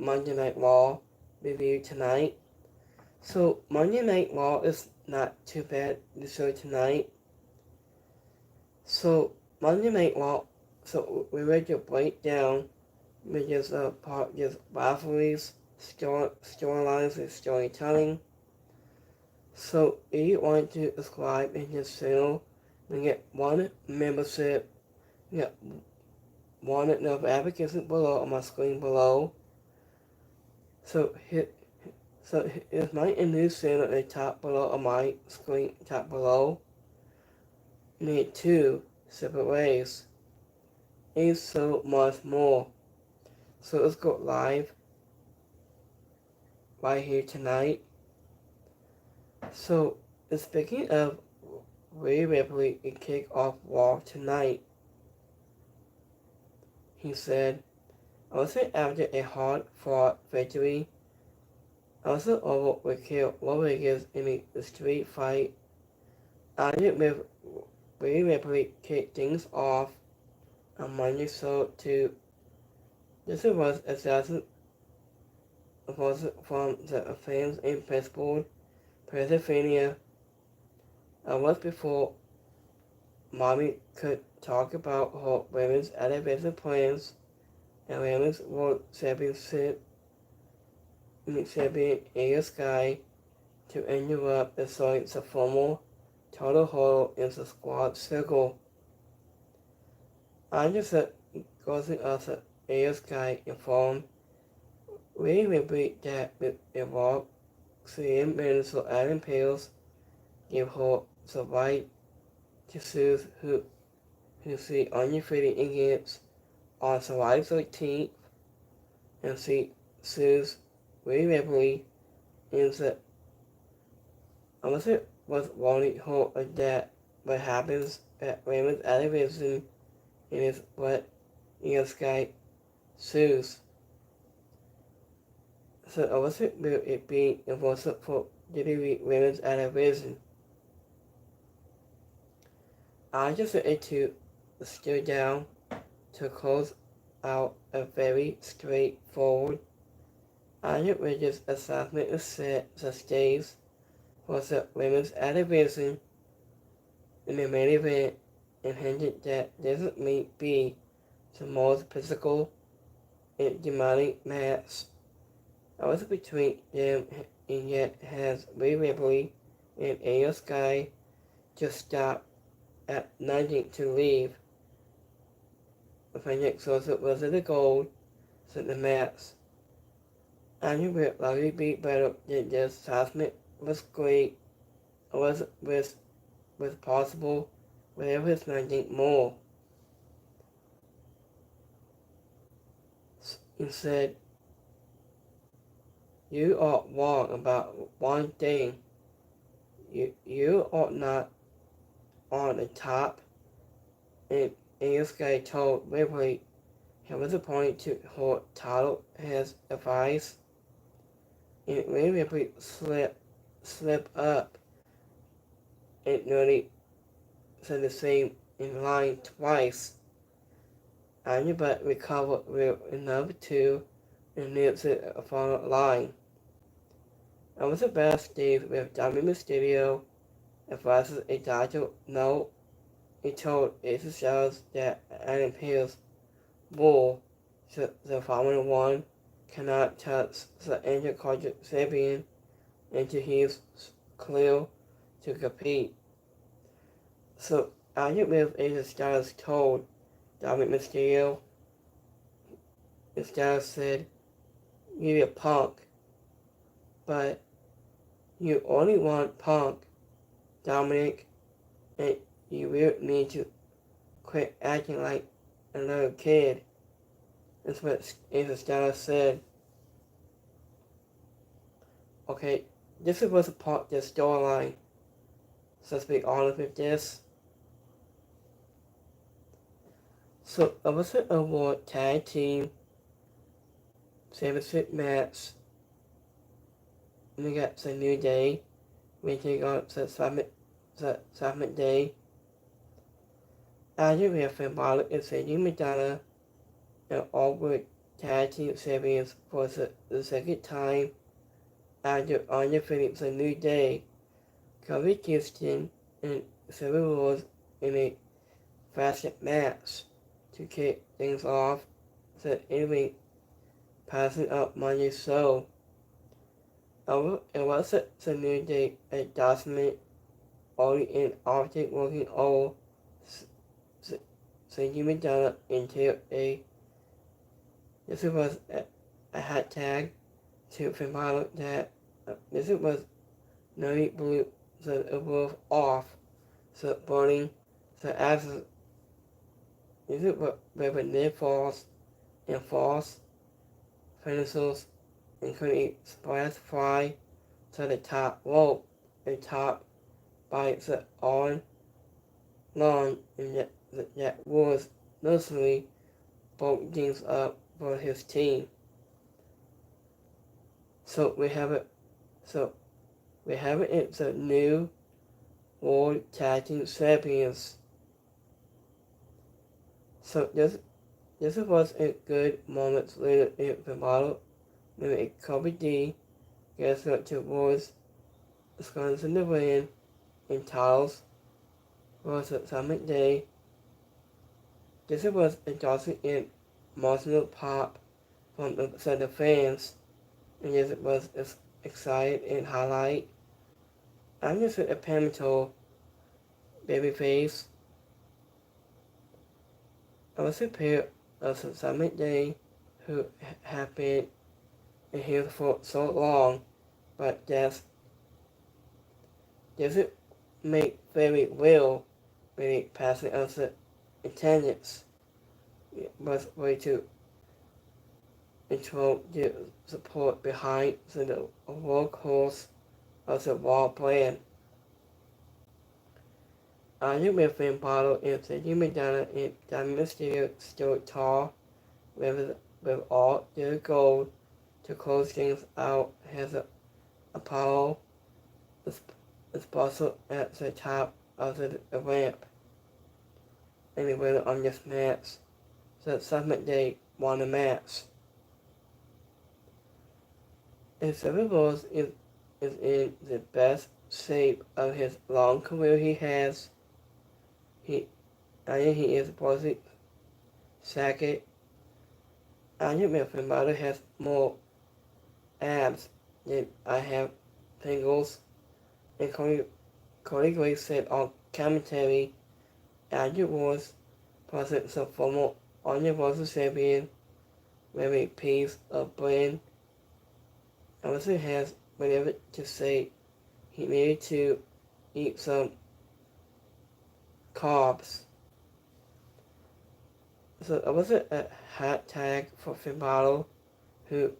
Monday Night Raw review tonight. So Monday Night Raw is not too bad to show tonight. So Monday Night Raw, so we ready to break down with just part just rivalries, storylines, and storytelling. So if you want to subscribe in this channel, you get one membership, you get one notification below on my screen below. So here's my new channel at the top below on my screen, top below. You need two separate ways. And so much more. So let's go live right here tonight. So speaking of Rhea Ripley and kick off Raw tonight, he said, also after a hard-fought victory, also over Raquel Rodriguez in a street fight, ended with Rhea Ripley kicked things off on Monday show to this was assassin from the fans in Pittsburgh, Pennsylvania. Was before Mommy could talk about her women's elevation plans and women's world championship Io Sky to interrupt the science of formal total hole in the squad circle. Under the causing of the Io Sky informed we will be that with involved CM Minister Adam Pales give her the right to sue who see undefeated against on July 13th and see sues Rhea Ripley in the unless it was warning her that what happens at Raymond's elevation is what Io Sky sues. So unless it will it be enforced for WWE Women's elevation. I just wanted to steer down to close out a very straightforward outrageous assessment to set the stage for the women's elevation in the main event and hinted that this may be the most physical and demanding match also between them, and yet has Rhea Ripley and Io Sky just stop at nothing to leave. The Phoenix source was the gold, said the match. Andrew will likely be better than this. Assessment was great. It was possible, but there was nothing more. He said, you are wrong about one thing. You are not on the top. And Io Sky told Ripley he was appointed to her title as advice. And Rhea Ripley slip up and nearly said the same in line twice. Anya but recovered with another two and near the final line. I was about Steve with Dominic Mysterio advises a doctor no. He told Ace Styles that Adam Pearce will the Formula One cannot touch the Intercontinental Champion until he is clear to compete. So after with Ace Styles told Dominic Mysterio, Styles said, "You're a Punk, but you only want Punk, Dominic, and you really need to quit acting like a little kid." That's what Ace Styles said. Okay, this was a part of the storyline. So let's be honest with this. So it was an award tag team championship match. And we got the New Day. We take on the Judgment Day. After we have Finn Balor and Sadie Madonna and Albert tag team champions for the second time after undefeated the New Day. Kofi Kingston and Seth Rollins in a fashion match to kick things off the evening, passing up Monday's show. It was the New Day adjustment, only an object working all so Jimmy Donna into this was a hot tag to Finbalo that this was Nutty Blue the above off the burning the axis. This is what near falls and falls finishes including splash fly to the top rope and top by the on lawn and that was noticeably broke things up for his team. So we have it. It's a new World Tag Team Champions. So this was a good moment later in the model when Kobe D gets up towards Wisconsin to win in titles was a Summit Day. This was endorsing an emotional pop from the fans, and this was excited and highlight. I'm just a pivotal babyface. I was a pair of Summit Day who have been in here for so long, but just doesn't make very well really passing us the attendance. It was way to control the support behind the workhorse of the Raw brand. With Finn Balor and Cedric McDonald and Dominic Mysterio stood tall with all their gold to close things out as Apollo is bustled at the top of the ramp. And the winner on this match, the Summit Day won the match. And Seth Rollins is in the best shape of his long career he has. He is supposedly second. I think my mother has more abs than I have fingers. And Cody Grace said on commentary afterwards, present some former Universal Champion with a piece of brand. Obviously has whatever to say. He needed to eat some carbs. So it was a hot tag for Finn Balor, who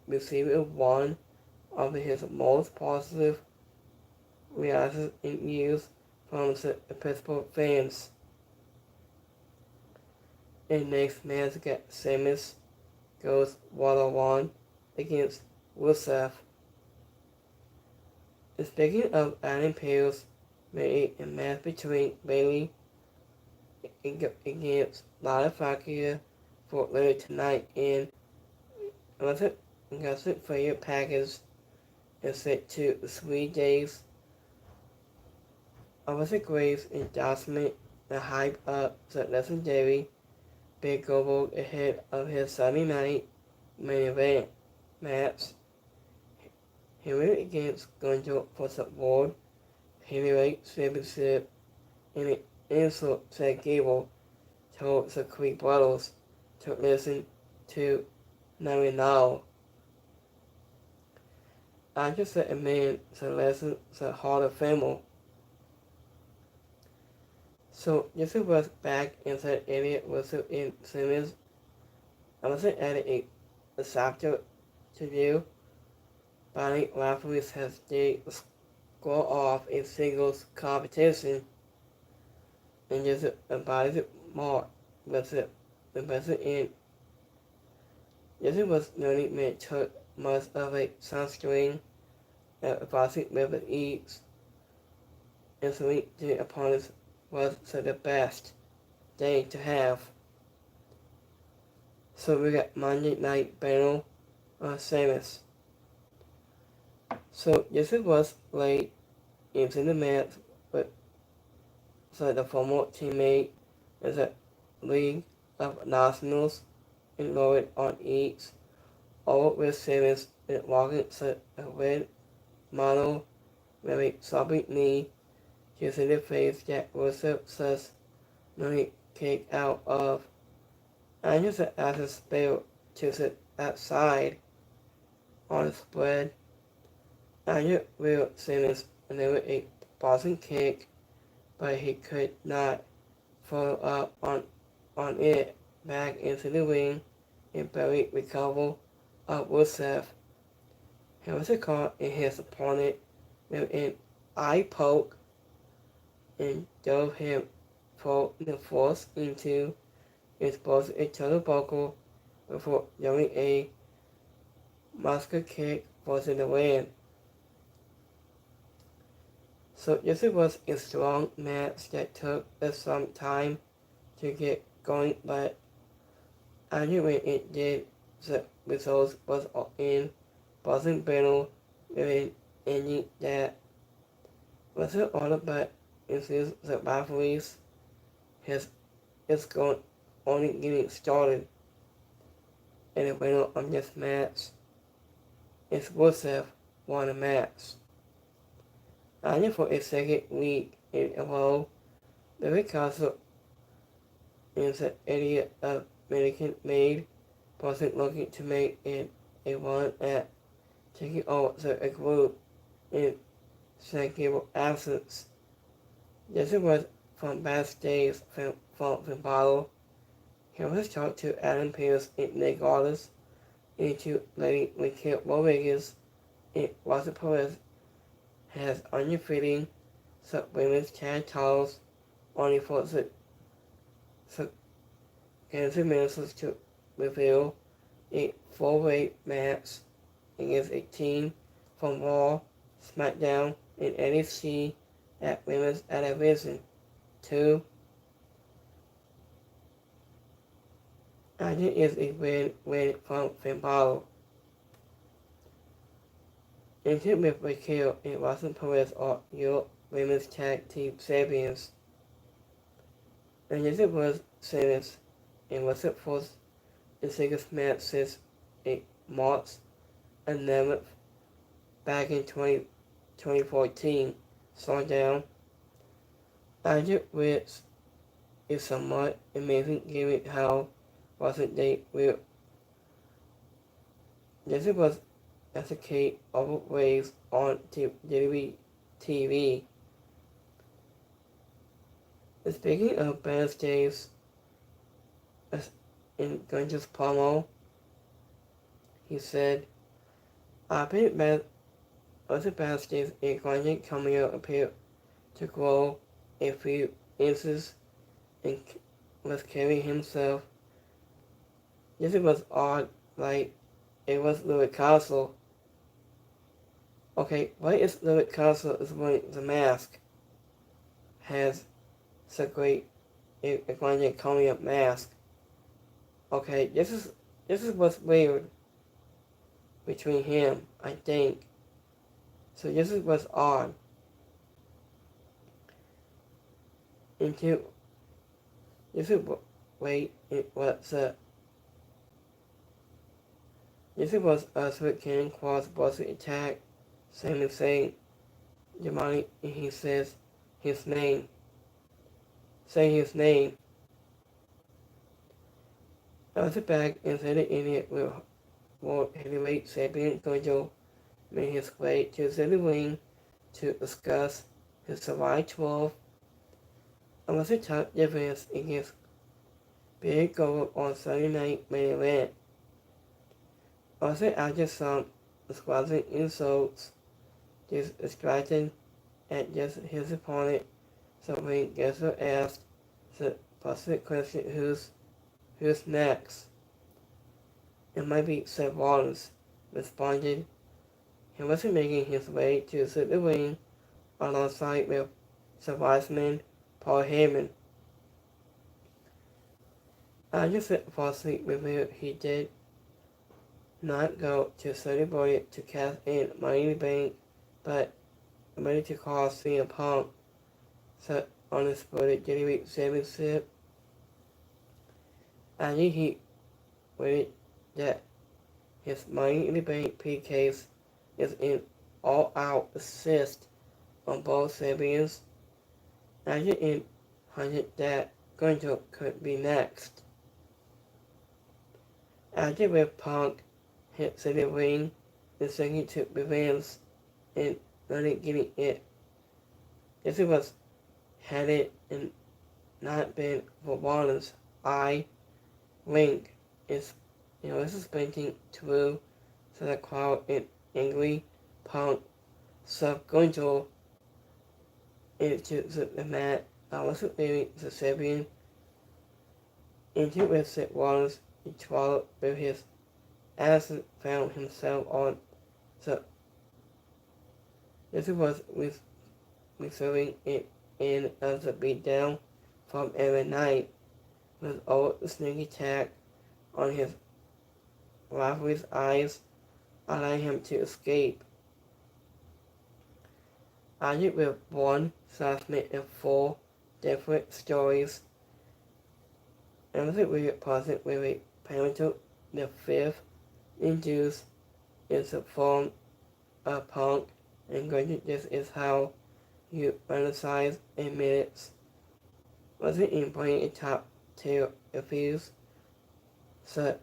received one of his most positive reactions in years from the Episcopal fans. And next match got Sheamus goes 1-on-1 against Rusev. Speaking of Adam Pearce, made a match between Bayley against Lana Fakir for later tonight, and Elizabeth for your package is set to 3 days. Elizabeth Graves' endorsement to hype up the legendary Big Goldberg ahead of his Sunday night main event match. He went against Gunter for the World Heavyweight Championship in an insult to Gable told the Creed brothers to listen to now. I just said a man to listen to Hall of Famer. So this was back in the area was in Simmons. I wasn't adding a chapter to do. Bonnie Lapis has the score off in singles competition, and just advised Mark was it invested in. This was learning that took much of a sunscreen that advising with ease, and so the opponents was the best day to have. So we got Monday Night Battle Samus. So Jesse was late into the match, but so the former teammate is a League of Nationals and lowered on each, all with Samus and walking to a red model with a sobbing knee, using the face Jack Russell says money kick out of. And just as a spell to sit outside on the spread. Andrew will Simmons delivered a boxing kick, but he could not follow up on it back into the ring and barely recover of Rusev. He was caught in his opponent with an eye poke and drove him for the force into exposing a turnbuckle before throwing a muscle kick for the win. So this was a strong match that took us some time to get going, but anyway it did, the result was in boxing battle with an ending that wasn't all but includes the rivalries. It's going only getting started, and the winner of this match is Rusev won the match. And for a second week in a row, Larry Castle is an idiot of American-made wasn't looking to make it a run at taking over the group in second absence. This was from backstage from Battle. He was talked to Adam Pearce and Nick Aldis into letting Raquel Rodriguez and Rosa Perez has undefeated women's tag titles only for the Kansas Minnesota to reveal a four-way match against a team from Raw, SmackDown, and NXT at Women's Television. 2. And it is a win from Finn Balor. Into with Raquel and Rosa Perez are your Women's Tag Team Champions. And this was Samus and was it for the biggest match since March 11th back in 2014 SmackDown. Which is somewhat amazing given how wasn't they will. This was execute of ways on WWE TV. Speaking of backstage, in Gunther's promo, he said, "I think that other backstage in Gunther Cameo appeared to grow a few inches and was carrying himself. This was odd, like it was Louis Castle. Okay, why is Louis Castle is wearing the mask? Has so great a Gunther Cameo mask. Okay, this is what's weird between him, I think. So this is what's odd. Into this is wait it was this was us with Ken Cross bossy attack. Same as saying Jamani and he says his name. Say his name. I was back and said the idiot with World Heavyweight Champion Gojo made his way to the ring to discuss his July 12th. I was a top difference against Big Gold on Sunday night main event. Also after some squabbling insults, distracted at just his opponent, so when Gesser asked the possible question who's next? It might be Seth Rollins, responded. He wasn't making his way to the ring alongside with Survivorman Paul Heyman. I just fall asleep revealed he did not go to celebrate to cash in money in the bank, but ready to call CM Punk set on his spotted January 7th. I knew he waited that his money in the bank PKs is in all-out assist on both Sabians. I didn't hunted that Gunter could be next. After with Punk hit the ring, the second took revenge and not getting it. This was headed and not been for Wallace. I Link is this is painting through to the crowd in angry Punk sub Gunter into the mat. I wasn't leaving the Sabian into with it Wallace he swallowed with his ass found himself on the this was referring it in as a beatdown from every night with all the sneaky attack on his rival's eyes, allowing him to escape. I did with one assessment and four different stories. And was it really positive with a parental the fifth induced is the form of Punk and granted this is how you fantasize in minutes. Wasn't in playing a top tier reviews, so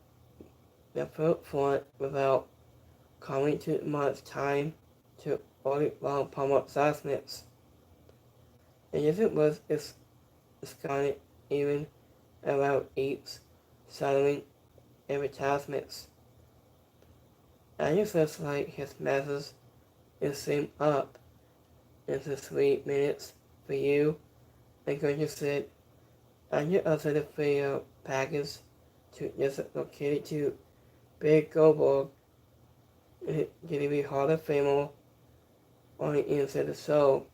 the front front without coming too much time to only long palm-up assessments. And if it was discounted even about each settling advertisements. I just looks like his masses is same up into 3 minutes for you. And Granger said, I just also the video package to just located to Big Goldberg and it gonna be Hall of Famer on the inside of the show.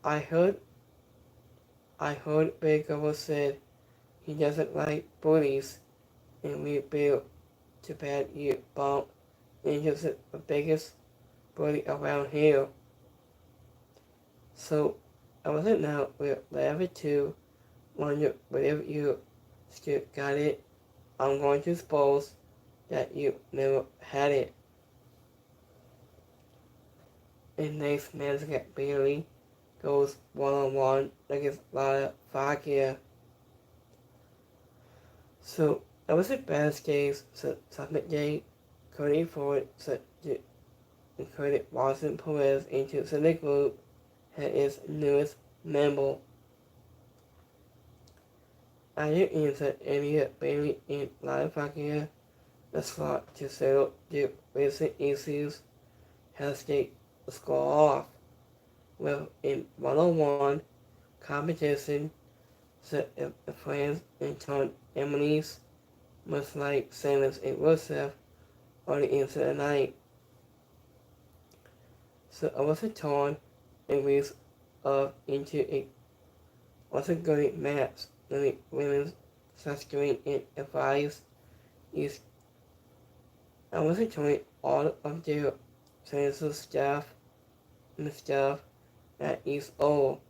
I heard Big Goldberg said he doesn't like bullies and we built to bad you bump and just the biggest bully around here. So I wasn't now with level 2 wonder whatever you still got it. I'm going to suppose that you never had it. And next man's got barely goes one-on-one against Lada Fakia. So I was at backstage, so Summit Day, Cody Ford, so included Watson Perez into the group and its newest member. I didn't answer any Bailey in Lada Fakia, the slot to settle the recent issues has to score off. Well, in one-on-one competition, so the friends and turned Emily's much like Samus and Rusev on the inside of the night. So I was torn and weeks of into a wasn't good match the women's sunscreen and advice is I was enjoying all of their sensitive stuff and stuff that is all.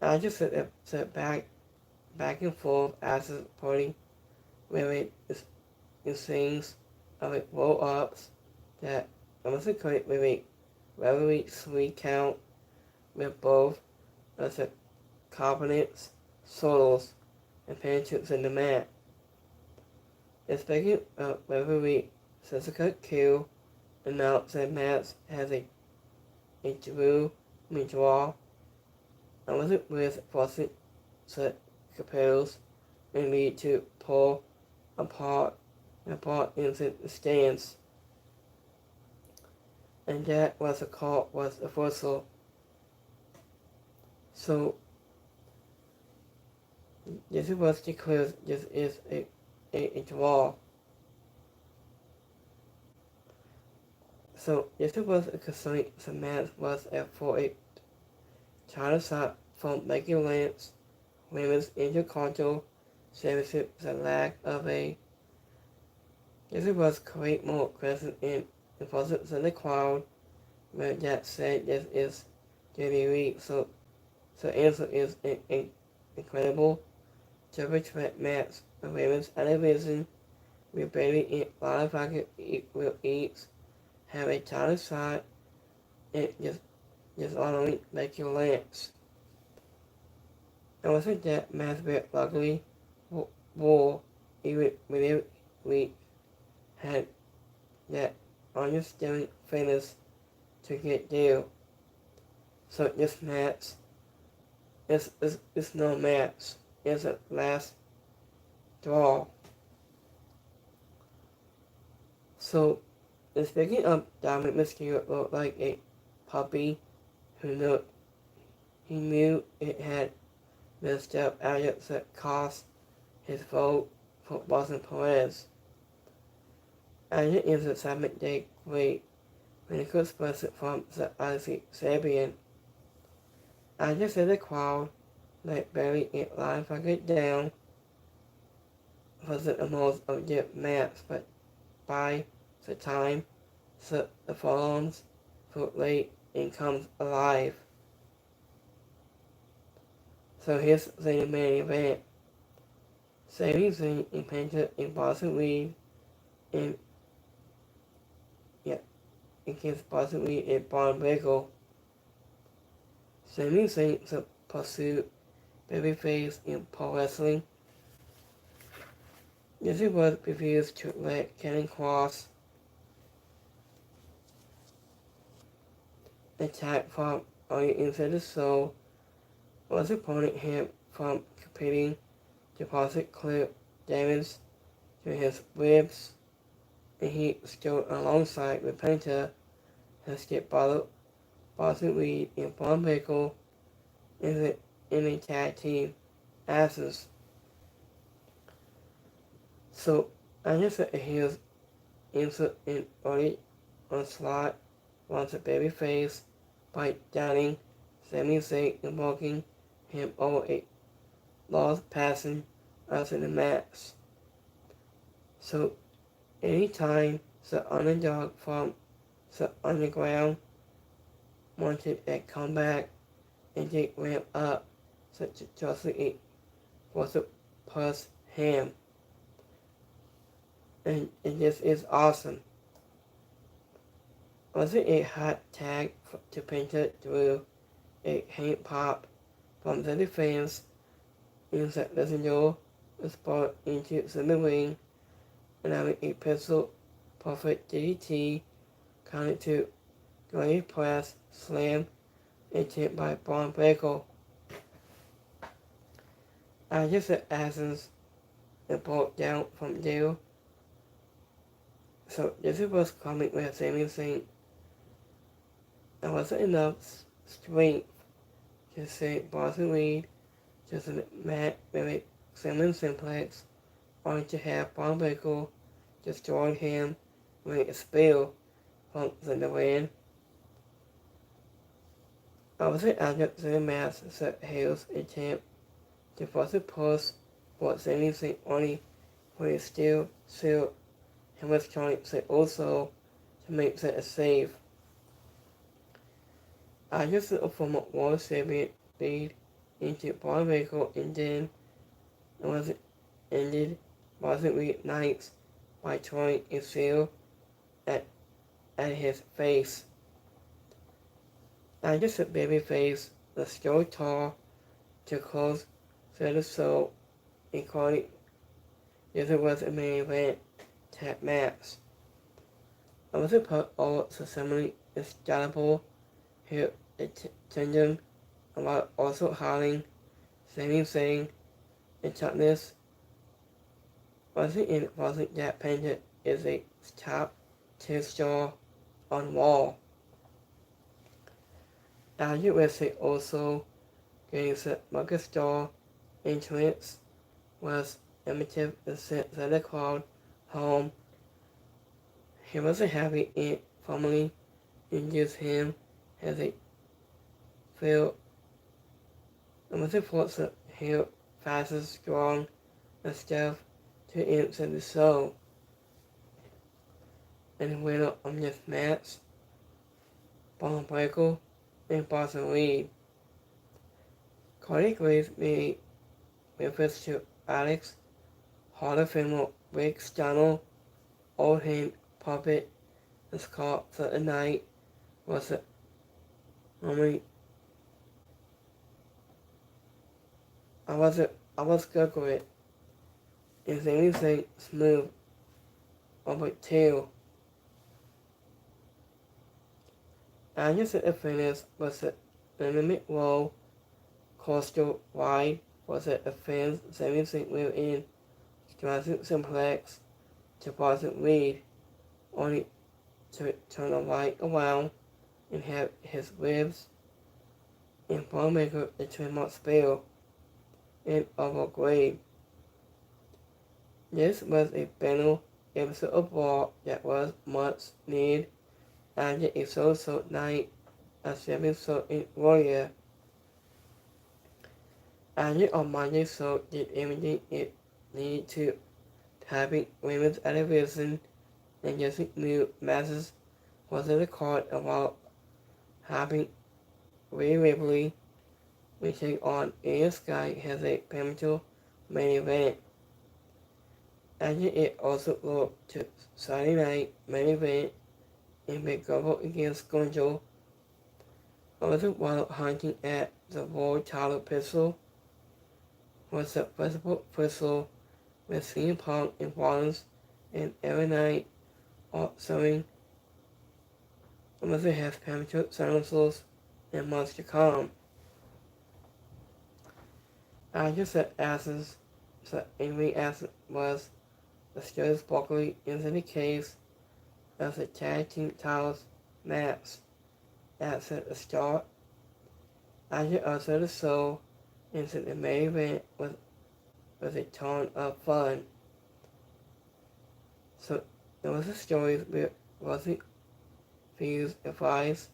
I just sit back and forth as a party where it is in things of it roll ups that I was equated with a very sweet count with both of the components, solos, and penitents in the mat. Speaking of referee Sasuke Q announced that match has a draw. I wasn't with forcing set capels and lead to pull apart into the stands. And that was a call was a reversal. So this was declared this is a draw. So this was a concerning the match was for a title shot from Becky Lance women's intercultural services, the lack of a this was create more present in the process of the crowd, but that said this is really so answer is incredible to respect maps of women's television. We barely eat a lot of pocket will eat, have a child side, and just only make your lamps. I was that math bit luckily war even within we had that understanding famous to get there. So this maths it's no maths. It's a last draw. So speaking of Diamond Mysterio looked like a puppy who knew it had messed up adjectives that cost his vote for Boston Perez. Agent is a 7-day great medical person from the Odyssey Sabian. Agent said the crowd let Barry get live pocket down for the most of their maps, but by the time the phones for late and comes alive. So here's the main event. Sami Zayn and Penta in Boston Reed against Boston Reed and Braun Breaker. Sami Zayn pursued babyface in pro wrestling. This was refused to let Kevin Cross attack from on the inside the show. Was opponent him from competing deposit clear damage to his ribs, and he stood alongside with Penta has get Boston Reed and Braun Breaker in the tag team asses. So I just said his insert in early onslaught once a babyface by downing Sami Zayn and walking him over a lost passing us in the match. So anytime the underdog from the underground wanted a comeback and they ramp up such a justly was a plus him. And this is awesome. Was it a hot tag to Penta through a hand pop from the defense in the legendary spot into the ring, allowing a pistol perfect DDT counted to great press slam attempt by Braun Breaker. I just said Athens and broke down from there. So this was coming with Sami Zayn. There wasn't enough strength to say Boston Reed just met with a Simon Simplex, only to have Braun Breaker destroy him with a spill from the win. Obviously, after the match, set Hale's attempt to force a push for Sami Zayn only when he still sealed and was trying to also to make that a save. I just looked from a World Champion lead into Braun Breaker and then it was ended Boston Reed Knights by throwing a seal at his face. I just said babyface was so tall to close the show, including this was a main event tag match. I was put all the similarly escalable here tendon about also howling, Sami Zayn, and toughness. Wasn't that Penta is a top tier star on wall. After USA also getting the Marcus Star entrance was emotive and sent the crowd home. He wasn't happy and formally introduced him as a field and was forced to hear fastest, strong, and stuff to answer the show. And the winner of this match, Braun Breaker and Boston Reed. Cody Graves made reference to Alex, Hall of Famer Rick Steiner, Old Hand Puppet, and Scott for the night was a I was good with it. Is anything smooth over tail? I just said the finish was a limit roll coaster ride was a fans everything within Jurassic Simplex to Boston Reed, only to turn the light around and have his ribs and Ballmaker the trademark spill in overgrade. This was a banal episode of Raw that was much needed after a so-so night of 7 in Warrior. After on Monday so did everything it needed to, having women's television and just new masses was in the card about having Rhea Ripley, we take on Io Sky has a pivotal main event. And it also looked to Saturday night main event in Big Double against Gonjo. Also while hunting at the World Title Pistol was the festival pistol with CM Punk and Rollins and every night showing also has pivotal silencers and months to come. I just said Asses, so Amy Asses was the Stuart Sparkly into the case of the tag team titles match at the start. After also the show into the main event with a ton of fun. So there was a story with Rosie Fuse advice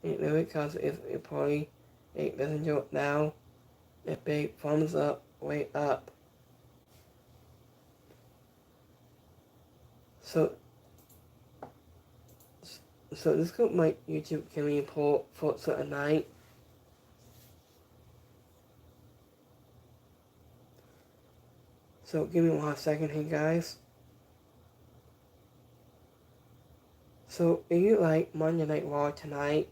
and Louis Costa is reporting a messenger now. A big thumbs up, way up. So this got my YouTube community poll for a night. So give me 1 second here, guys. So if you like Monday Night Raw tonight,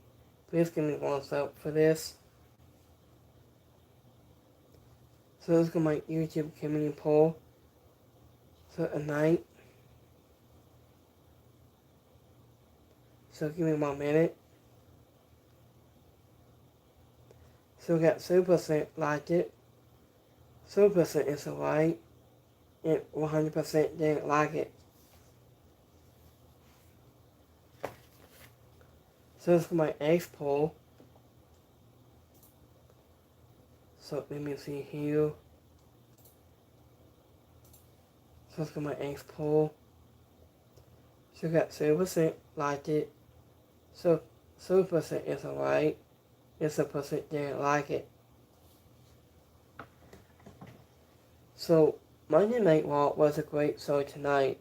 please give me 1 up for this. So let's go my YouTube community poll for a night. So give me 1 minute. So we got 30% liked it, 30% is alright, and 100% didn't like it. So let's go my X poll. So let me see here. So let's go my X poll. So we got 30% liked it. So 30% is alright. And 30% didn't like it. So Monday Night Raw was a great show tonight.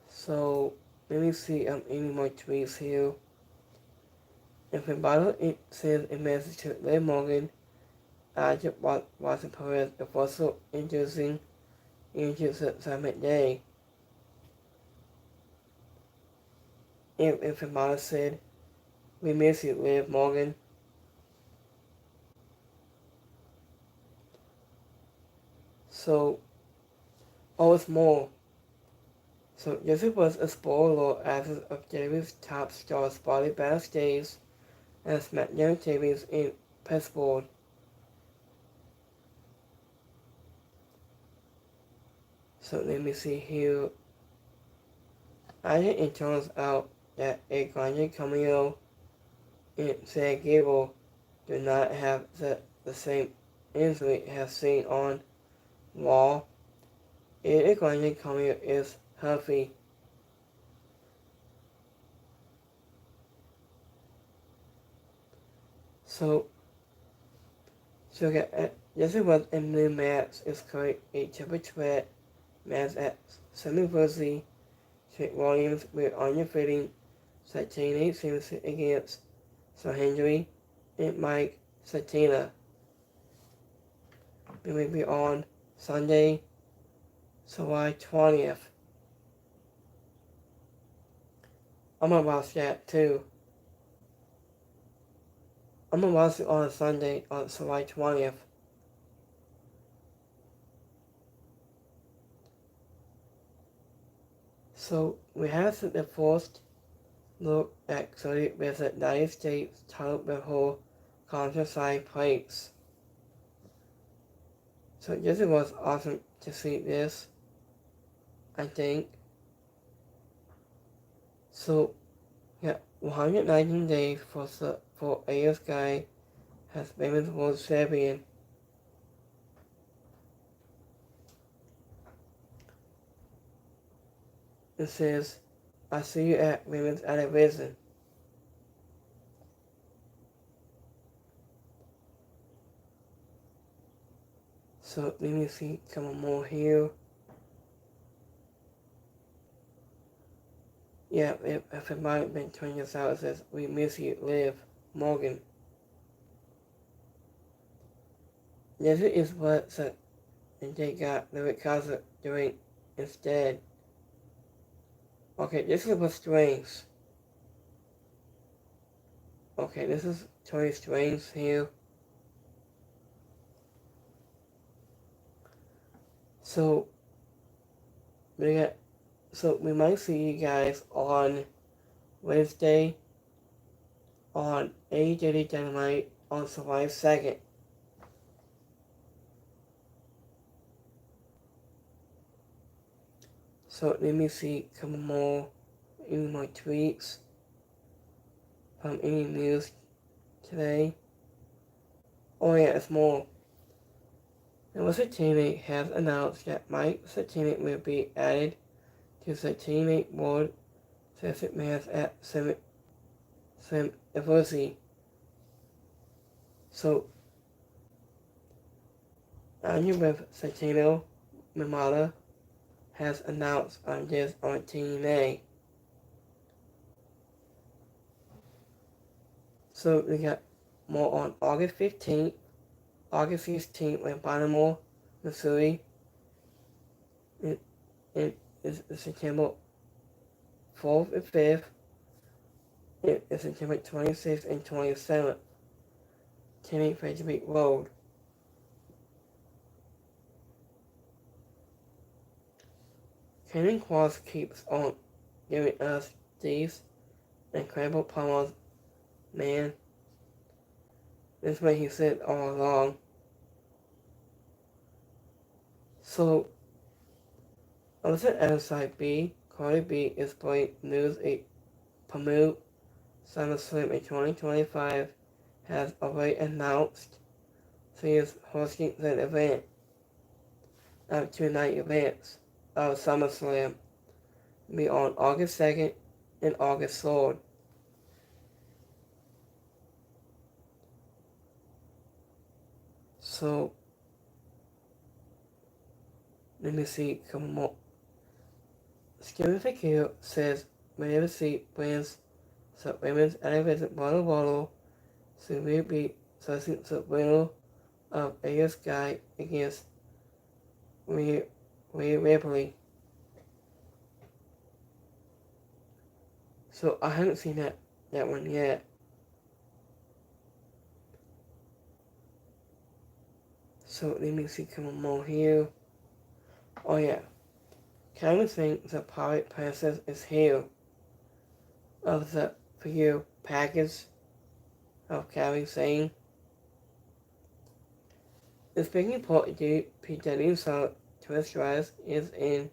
So let me see any more tweets here. If the bottle it sends a message to Liv Morgan, Ajit Watson Perez is also introducing into Summit Day. If the bottle said, "We miss you, Liv Morgan." So, it's more. So this was a spoiler as of David's top star spotted backstage at SmackDown TV's in Pittsburgh. So let me see here. I think it turns out that a Grande Cameo and San Gable do not have the same injury as seen on Raw. A Grande Cameo is healthy. So this was a new match is correct a triple threat match at Semi-Versi. Trick Williams with undefeated Satine seems against Sir Henry and Mike Satina. It will be on Sunday, July 20th. I'm gonna watch that too. I'm gonna watch it on Sunday on July 20th. So we have the first look at Cody with the United States title before counter-side plates. So this was awesome to see this, I think. So yeah, 119 days for ASK has Women's World Champion. It says, I see you at Women's Television. So let me see some more here. Yeah, if it might have been 20 years out, it says, we miss you, Liv Morgan. This is what they got Lyric Casa doing instead. Okay, this is what strings. Okay, this is Tony Strings here. So we might see you guys on Wednesday on AEW Dynamite on July 2nd. So let me see any more tweets from any news today. Oh yeah, it's more. And Satine has announced that Mike Satine will be added to Satine World Classic match at Semi-Versi. So, Andrew with Satino Mimata has announced on this on TNA. So we got more on August 15th, August 16th in Baltimore, Missouri. It is September 4th and 5th. It is September 26th and 27th. 10 Frederick Road. Kenny Cross keeps on giving us these incredible promos, man. This is what he said all along. So, on the other side B, Cardi B is playing news a promote SummerSlam in 2025 has already announced she is hosting the event of 2 night events of SummerSlam be on August 2nd and August 3rd. So, let me see, come on. Steven Fakir says, whenever she wins the women's elevated bottle, she will be facing the winner of ASK against Rhea Ripley. So I haven't seen that one yet. So let me see some more here. Oh yeah. Cameron thinks the Pirate Princess is here. Of the for you package of Carrie saying the speaking part due P. Diddy's song Twist Rise is in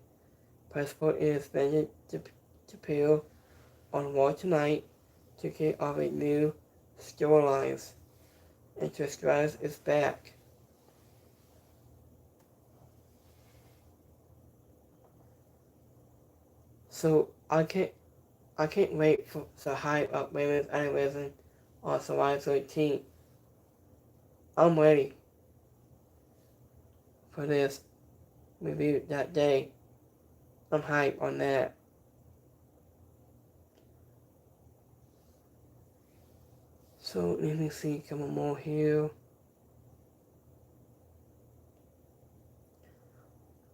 passport and is expected to appear on Raw tonight to kick off a new storylines. And Twist Rise is back. So I can't wait for the hype of women's animation on July 13th. I'm ready for this review that day. I'm hyped on that. So let me see a couple more here.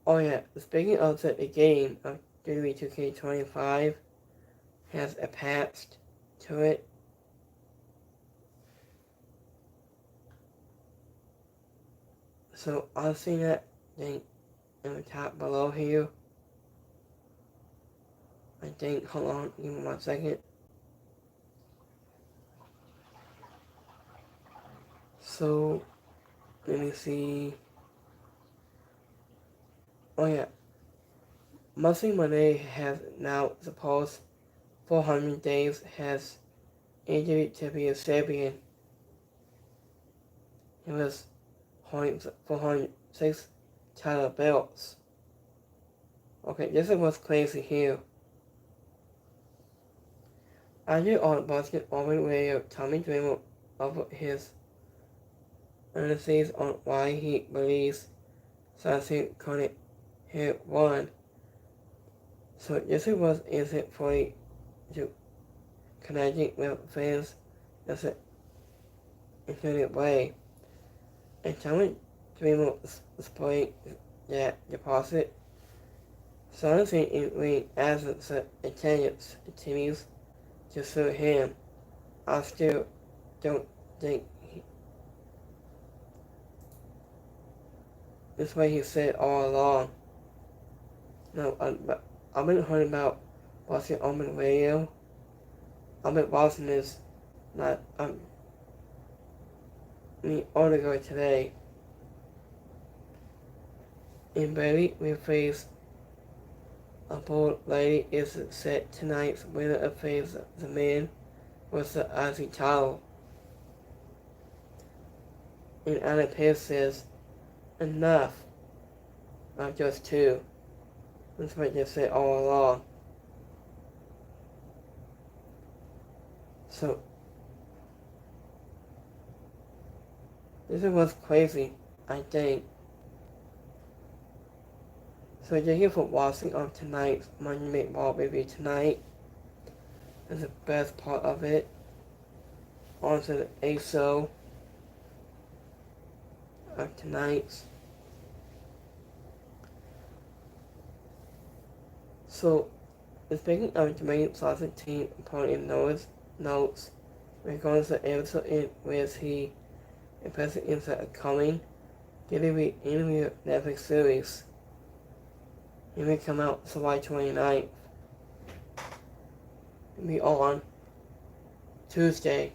Oh yeah, speaking of the game of WWE 2K25 has a patch to it. So I'll see that thing in the top below here. I think, hold on, give me 1 second. So, let me see. Oh yeah, Muscle Monday has now supposed 400 days has injured to be a Serbian. He was holding 406 title belts. Okay, this is what's crazy here. After all basket over radio, Tommy Dreamer of his analyses on why he believes Sassi couldn't hit one. So this was easy for you to connecting with fans as an intuitive way. And Tommy Dreamer displayed that deposit. Sassi in ring as the attendance continues to suit him. I still don't think this way he said all along. No, I've been hearing about watching on radio. I've been watching this not ago today. In Bailey, we face a bold lady is set tonight's winner of face the man with the IC title. And Anna Pierce says, enough, not just two. That's what they said all along. So, this is what's crazy, I think. So thank you for watching on tonight's Monday Night Raw review tonight. That's the best part of it. On to the ASO of tonight's. So, speaking of Jermaine Sausage team opponent notes, we're going to the episode in which he impressed into a coming WWE interview Netflix series. It will come out July 29th. It'll be on Tuesday.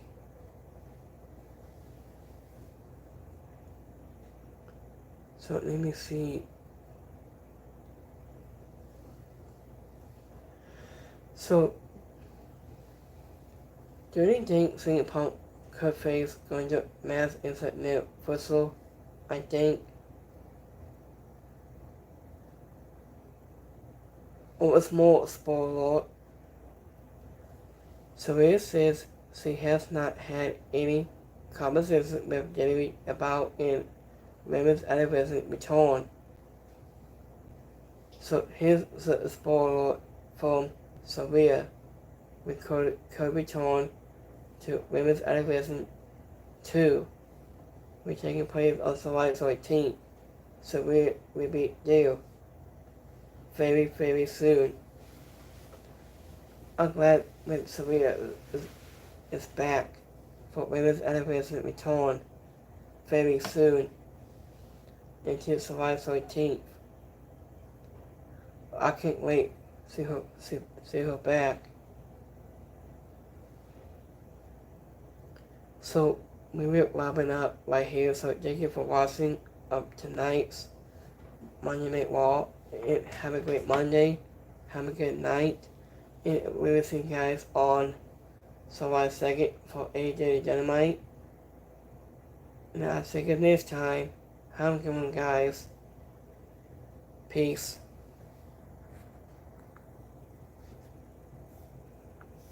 So let me see. So, do you think CM Punk could face going to mass inside Nick Fussell? I think. Or a small spoiler. Saraya says she has not had any conversations with Jerry about in women's anniversary return. So here's the spoiler from Saraya. We could return to women's anniversary 2. We're taking place on July 13th. So we'll be there very, very soon. I'm glad that Saraya is back for women's anniversary return very soon until July 13th. I can't wait to see her back. So we will wrapping up right here. So thank you for watching tonight's Monday Night Raw. And have a great Monday. Have a good night. And we will see you guys on July 2nd for AJ Dynamite. And I'll say good next time. Have a good one, guys. Peace.